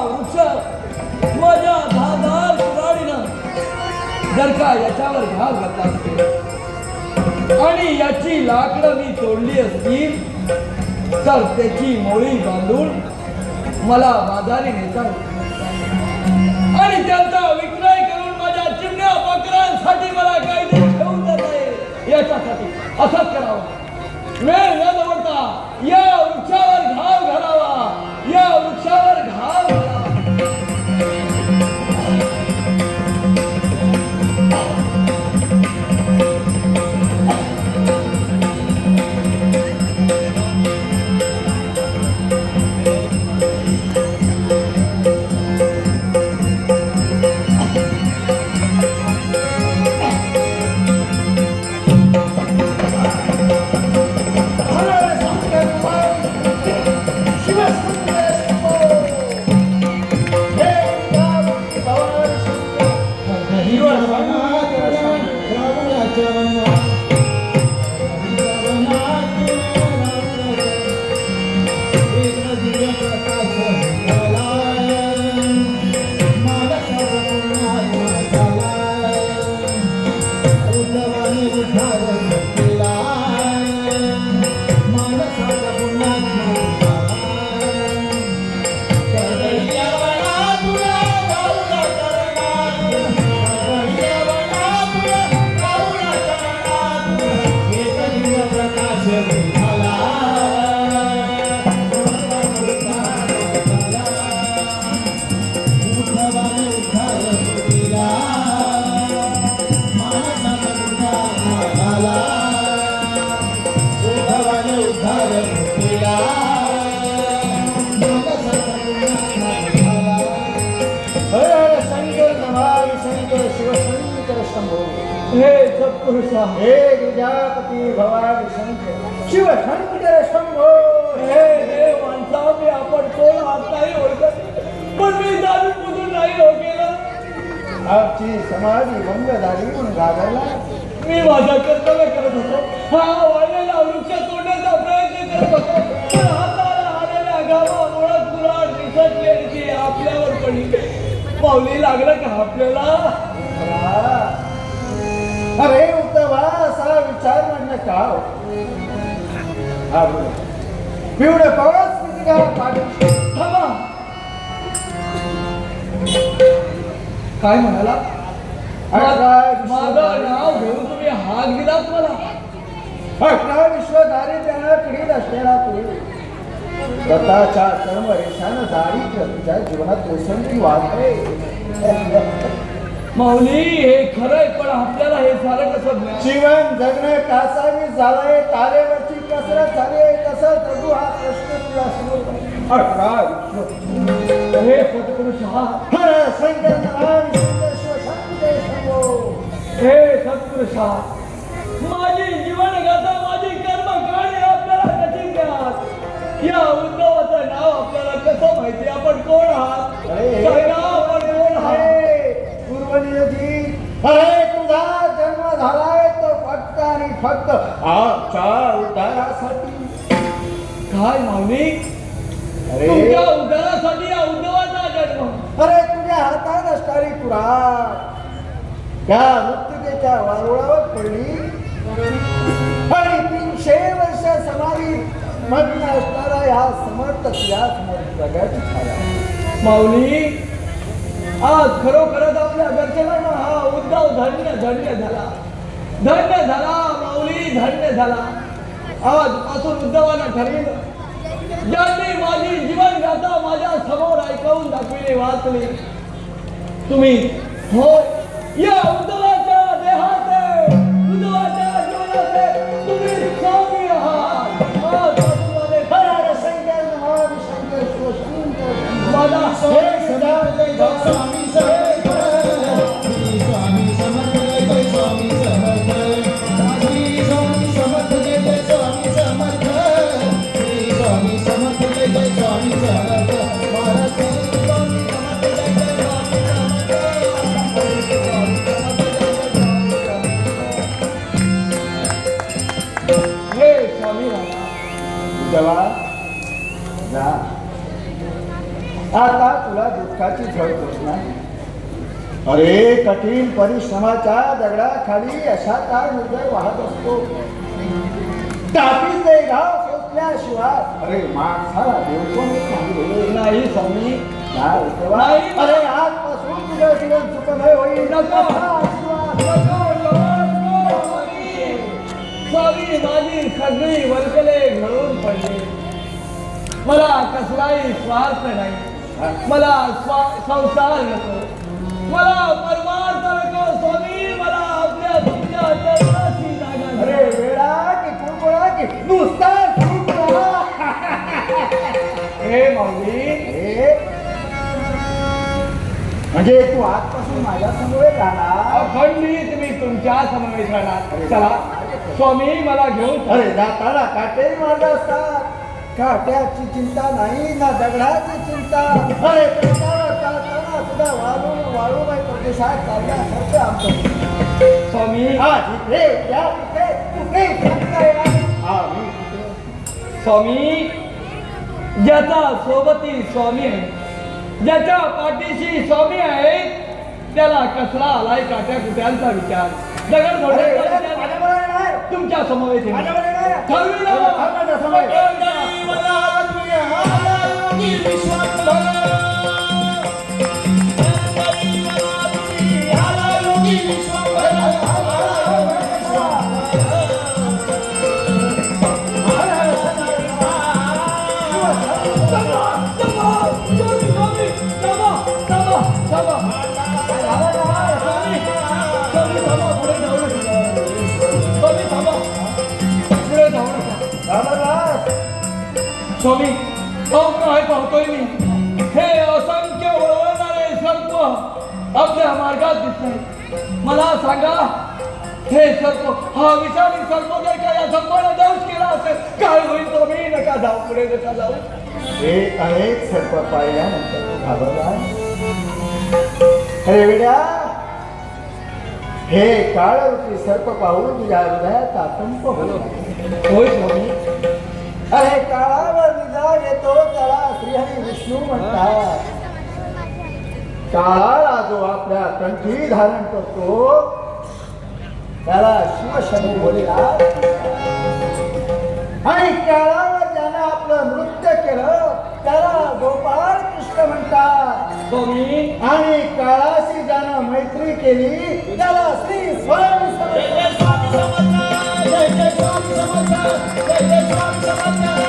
वृक्ष माझ्या धारदार कुऱ्हाडीनं जर का याच्यावर घाव घातला असतील आणि याची लाकडं मी तोडली असतील तर त्याची मोळी बांधून मला बाजारी नेता आणि त्यांचा विक्रय करून माझ्या चिमण्या बकरांसाठी मला काहीतरी ठेवून देता येईल याच्यासाठी असंच करावं. वेळ न दवडता या वृक्षावर घाव घालावा, या वृक्षावर घाव घालावा. हे सत्पुरुषा, हे विद्यापती भवानी शंकर शिव शंकर शंभो. हे देव माणसा, मी आपण कोण आहात नाही ओळखत, पण मी जाणून बुजून नाही हो केलं. आपची समाधी भंग झाली म्हणून घाबरला. मी माझं कर्तव्य करत होतो, हा वाढलेला वृक्ष तोडण्याचा प्रयत्न करत होतो, पण हाताला आलेल्या घामामुळे कुऱ्हाड निसटलेली आपल्यावर पडली. पावली लागलं का आपल्याला? अरे उत्तमा, असा विचार म्हणणं का? पिवळे पाऊस किती का पाठी थांबा. काय म्हणाला? माझं नाव घेऊन तुम्ही हाक दिलात मला. 18 विश्वदारिद्र्याला पीडित असलेला तू स्वतःच्या कर्मरेषानं दारिद्र्य तुझ्या जीवनात ओसंती वाढते. माऊली, हे खरंय, पण आपल्याला हे सारं कसं जीवन जगणं कासावी झालंय, तारेवरची कसरत झाली, कसं जगू हा प्रश्न तुला समोर. 18 विश्व हे सत्पुरुष हर शंकर नाम शिव शांती शंभो. हे सत्पुरुष, माझी जीवनगाथा, माझी कर्मकाणी आपल्याला कशी द्यात? या उद्धवाचं नाव आपल्याला कसं माहिती? आपण कोण आहात? सांगा, आपण कोण आहात? पूर्वनियोजी, अरे तुझा जन्म झालाय तो फक्त आणि फक्त आमच्या उद्धारासाठी. काय माऊली? अरे तुमच्या उद्धारासाठी या उद्धवाचा जन्म? अरे तुझ्या हातात असणारी कुऱ्हाड त्या मृत्युकेच्या वारुळावर पडली आणि 300 वर्ष समाधी मग्न असणारा या समर्थ या प्रगट झाला. माऊली, आज खरोखरच आपल्या दर्शनानं हा उद्धव धन्य धन्य झाला, धन्य झाला. माऊली, धन्य झाला. आजपासून उद्धवानं ठरविलं, ज्यांनी माझी जीवनगाथा माझ्या समोर ऐकवून दाखविली, वाचली. तुम्ही हो या उद्धवाच्या देहाचे, उद्धवाच्या जीवनाचे तुम्ही स्वामी आहात. आजपासून माझे हर शंकर महान शंकर शिव शंकर माझा हे सदा स्वामी समर्थ स्वामी समर्थ जय स्वामी समर्थ श्री स्वामी समर्थ जय स्वामी समर्थ श्री स्वामी समर्थ जय स्वामी समर्थ महाराज स्वामी समर्थ जय हे स्वामी रामा. जवा जा आता तुला दुःखाची झळ पोचणार. अरे कठीण परिश्रमाच्या दगडाखाली अशा काळ हृदय वाहत असतो. टाकीचे घाव सोसल्याशिवाय अरे माणसाला देव कोण नाही. नाही स्वामी. नाही तेव्हा नाही. अरे आजपासून तुझं जीवन सुखमय होईल. नको. हा आशीर्वाद. स्वामी माझी सगळी वल्कले घडून पडले. मला कसलाही स्वार्थ नाही. मला संसार नको. मला परमार्थ नको. स्वामी मला आपल्या तुमच्या चरणाची जागा द्या. अरे वेळा की कुरकुळा की नुसता कुरकुळा. हे माऊली, अरे म्हणजे तू आजपासून माझ्या समोर राहणार. अखंडित मी तुमच्या समवेत राहणार. चला स्वामी मला घेऊन चला. अरे जाताना काटेरी मार्ग असतात. काट्याची चिंता नाही ना दगडाची चिंता. अरे पेटावर चालताना सुद्धा वाळू बाई प्रदेशात चालण्यासारखं आमचं. स्वामी हा तिथे या तिथे कुठे चालता येणार. हा मी तिथे. स्वामी ज्याचा सोबती स्वामी आहे, ज्याच्या पाठीशी स्वामी आहे, त्याला कसला आलाय काट्या कुट्यांचा विचार. दगड अरे धोड्याचा विचार माझ्याबरोबर नाही. तुमच्या समवेत आहे. माझ्याबरोबर नाही. ठरविलं. माझ्या समोर. स्वामी अहो काय पाहतोय मी. हे असंख्य वळवणारे सर्प आपल्या मार्गात दिसतंय. मला सांगा हे सर्प, हा विषारी सर्प जर का या सर्पाने दंश केला असेल काय होईल. स्वामी नका जाऊ, पुढे नका जाऊ. हे अनेक सर्प पाहिल्यानंतर तू घाबरला. अरे वेड्या, हे काळरूपी सर्प पाहून तुझ्या हृदयात आतंक होईल. होय स्वामी. अरे काळावर निदान येतो त्याला श्रीहरी विष्णू म्हणतात. काळाला जो आपल्या कंठी धारण करतो त्याला शिवशंभू बोलतात. आणि काळावर ज्यानं आपलं नृत्य केलं त्याला गोपाळ कृष्ण म्हणतात. स्वामी आणि काळाशी ज्यानं मैत्री केली त्याला श्री स्वामी समर्थ. जय जय स्वामी समर्थ. जय जय स्वामी समर्थ.